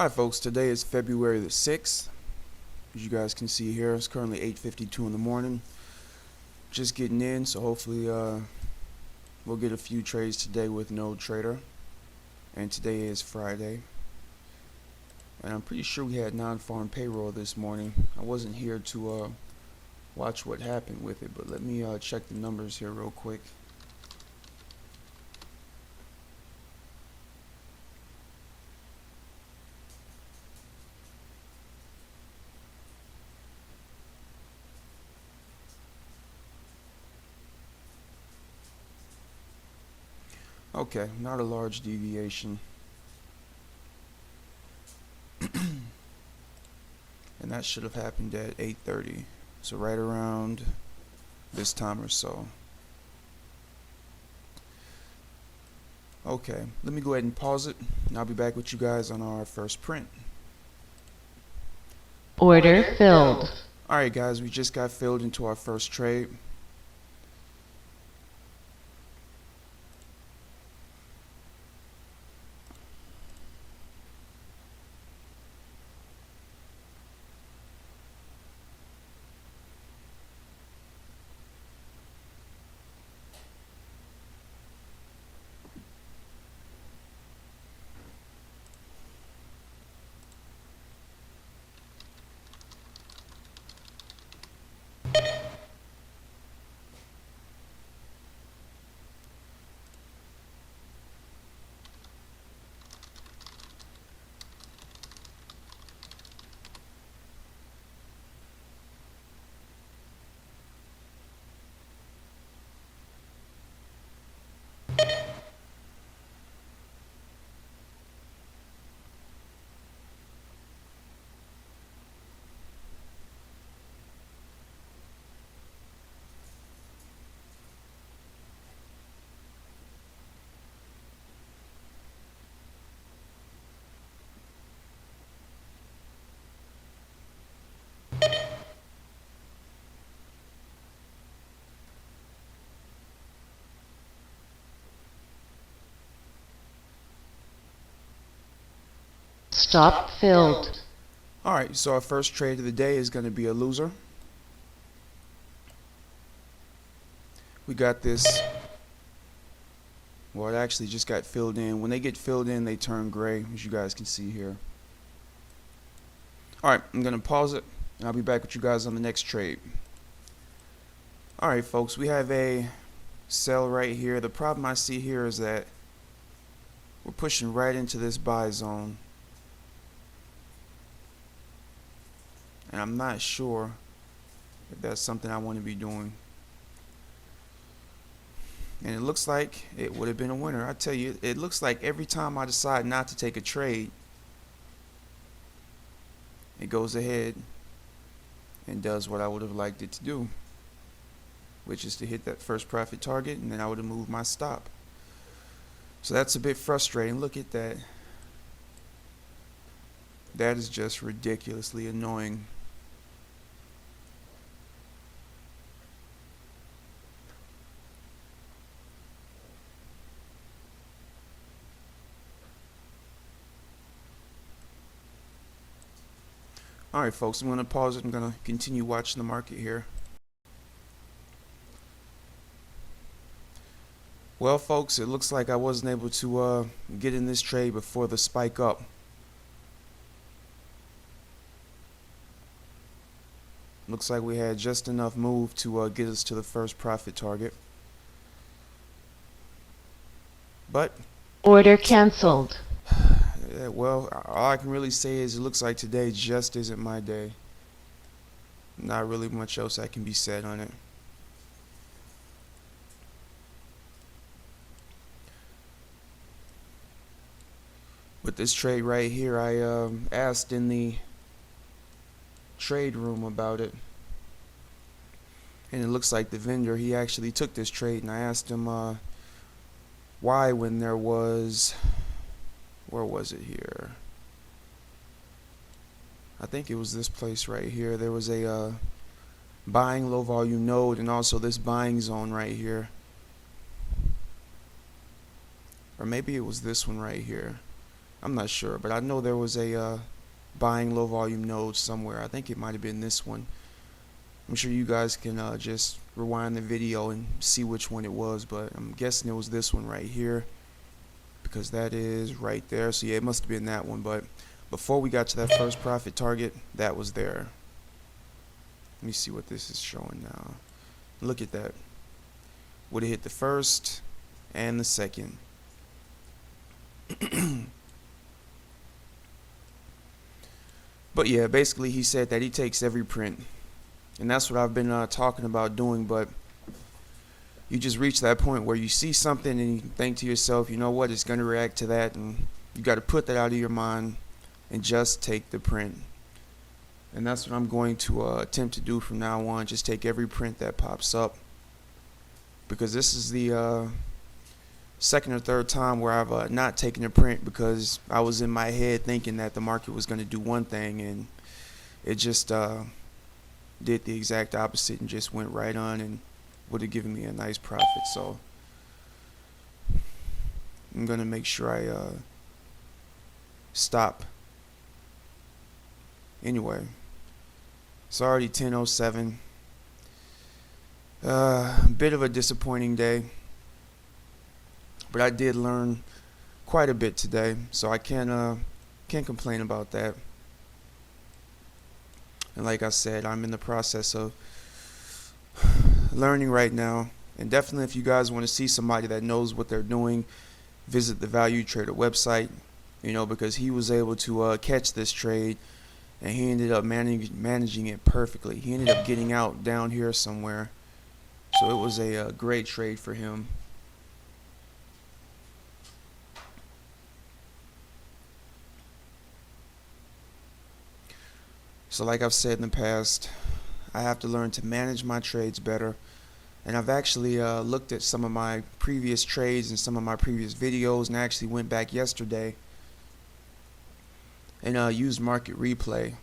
Hi folks, today is February the 6th. As you guys can see here, it's currently 8:52 in the morning. Just getting in, so hopefully we'll get a few trades today with Nodetrader. And today is Friday. And I'm pretty sure we had non-farm payroll this morning. I wasn't here to watch what happened with it, but let me check the numbers here real quick. Okay, not a large deviation. And that should have happened at 8:30. So right around this time or so. Okay, let me go ahead and pause it, and I'll be back with you guys on our first print. Order filled. Alright guys, we just got filled into our first trade. Stop filled. Alright, so our first trade of the day is going to be a loser. We got this. Well, it actually just got filled in. When they get filled in, they turn gray, as you guys can see here. Alright, I'm going to pause it, and I'll be back with you guys on the next trade. Alright, folks, we have a sell right here. The problem I see here is that we're pushing right into this buy zone. And I'm not sure if that's something I want to be doing. And it looks like it would have been a winner. I tell you, it looks like every time I decide not to take a trade, it goes ahead and does what I would have liked it to do, which is to hit that first profit target, and then I would have moved my stop. So that's a bit frustrating. Look at that. That is just ridiculously annoying. Alright folks, I'm going to pause it. I'm going to continue watching the market here. Well folks, it looks like I wasn't able to get in this trade before the spike up. Looks like we had just enough move to get us to the first profit target. But Order canceled. well, all I can really say is it looks like today just isn't my day. Not really much else that can be said on it. But this trade right here, I asked in the trade room about it, and it looks like the vendor, he actually took this trade, and I asked him why, when there was, where was it here? I think it was this place right here. There was a buying low volume node and also this buying zone right here. Or maybe it was this one right here. I'm not sure, but I know there was a buying low volume node somewhere. I think it might have been this one. I'm sure you guys can just rewind the video and see which one it was, but I'm guessing it was this one right here, because that is right there. So yeah, it must have been that one. But before we got to that first profit target, that was there. Let me see what this is showing now. Look at that. Would have hit the first and the second. But yeah, basically he said that he takes every print, and that's what I've been talking about doing. But you just reach that point where you see something and you think to yourself, you know what, it's going to react to that, and you got to put that out of your mind and just take the print. And that's what I'm going to attempt to do from now on. Just take every print that pops up, because this is the second or third time where I've not taken a print because I was in my head thinking that the market was going to do one thing, and it just did the exact opposite and just went right on and would have given me a nice profit. So I'm going to make sure I stop. Anyway, it's already 10:07. Bit of a disappointing day, but I did learn quite a bit today, so I can't complain about that. And like I said, I'm in the process of learning right now. And definitely, if you guys want to see somebody that knows what they're doing, visit the valutrader website. You know, because he was able to catch this trade, and he ended up managing it perfectly. He ended up getting out down here somewhere, so it was a great trade for him. So like I've said in the past, I have to learn to manage my trades better. And I've actually looked at some of my previous trades and some of my previous videos, and I actually went back yesterday and used market replay.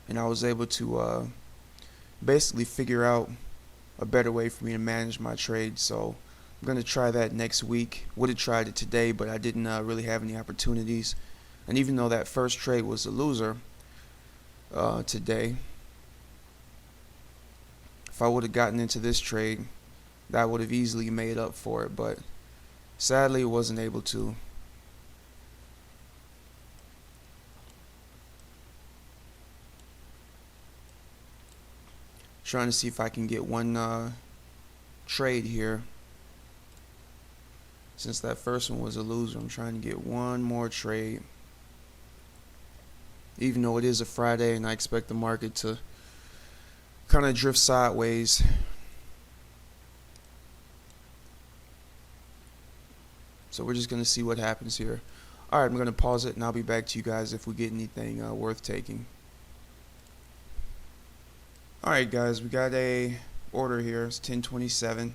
And I was able to basically figure out a better way for me to manage my trades. So I'm going to try that next week. Would have tried it today, but I didn't really have any opportunities. And even though that first trade was a loser today, if I would have gotten into this trade, that would have easily made up for it, but sadly it wasn't able to. Trying to see if I can get one trade here. Since that first one was a loser, I'm trying to get one more trade. Even though it is a Friday and I expect the market to kind of drift sideways. So we're just going to see what happens here. Alright, I'm going to pause it and I'll be back to you guys if we get anything worth taking. Alright guys, we got a order here. It's 1027.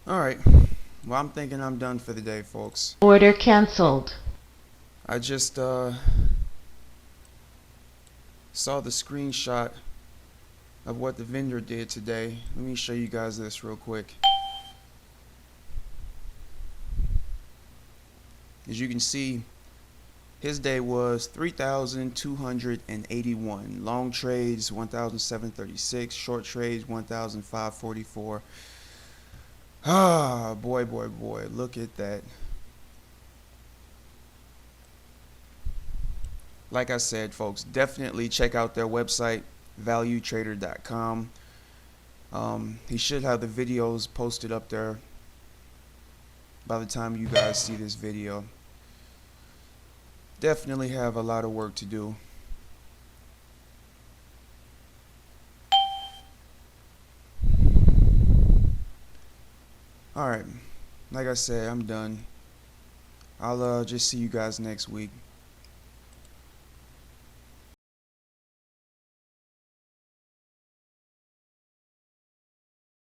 Alright, well I'm thinking I'm done for the day, folks. Order cancelled. I just saw the screenshot of what the vendor did today. Let me show you guys this real quick. As you can see, his day was 3,281. Long trades 1,736. Short trades 1,544. Ah, boy, look at that. like I said, folks, definitely check out their website, valutrader.com. He should have the videos posted up there by the time you guys see this video. Definitely have a lot of work to do. Alright, like I said, I'm done. I'll just see you guys next week.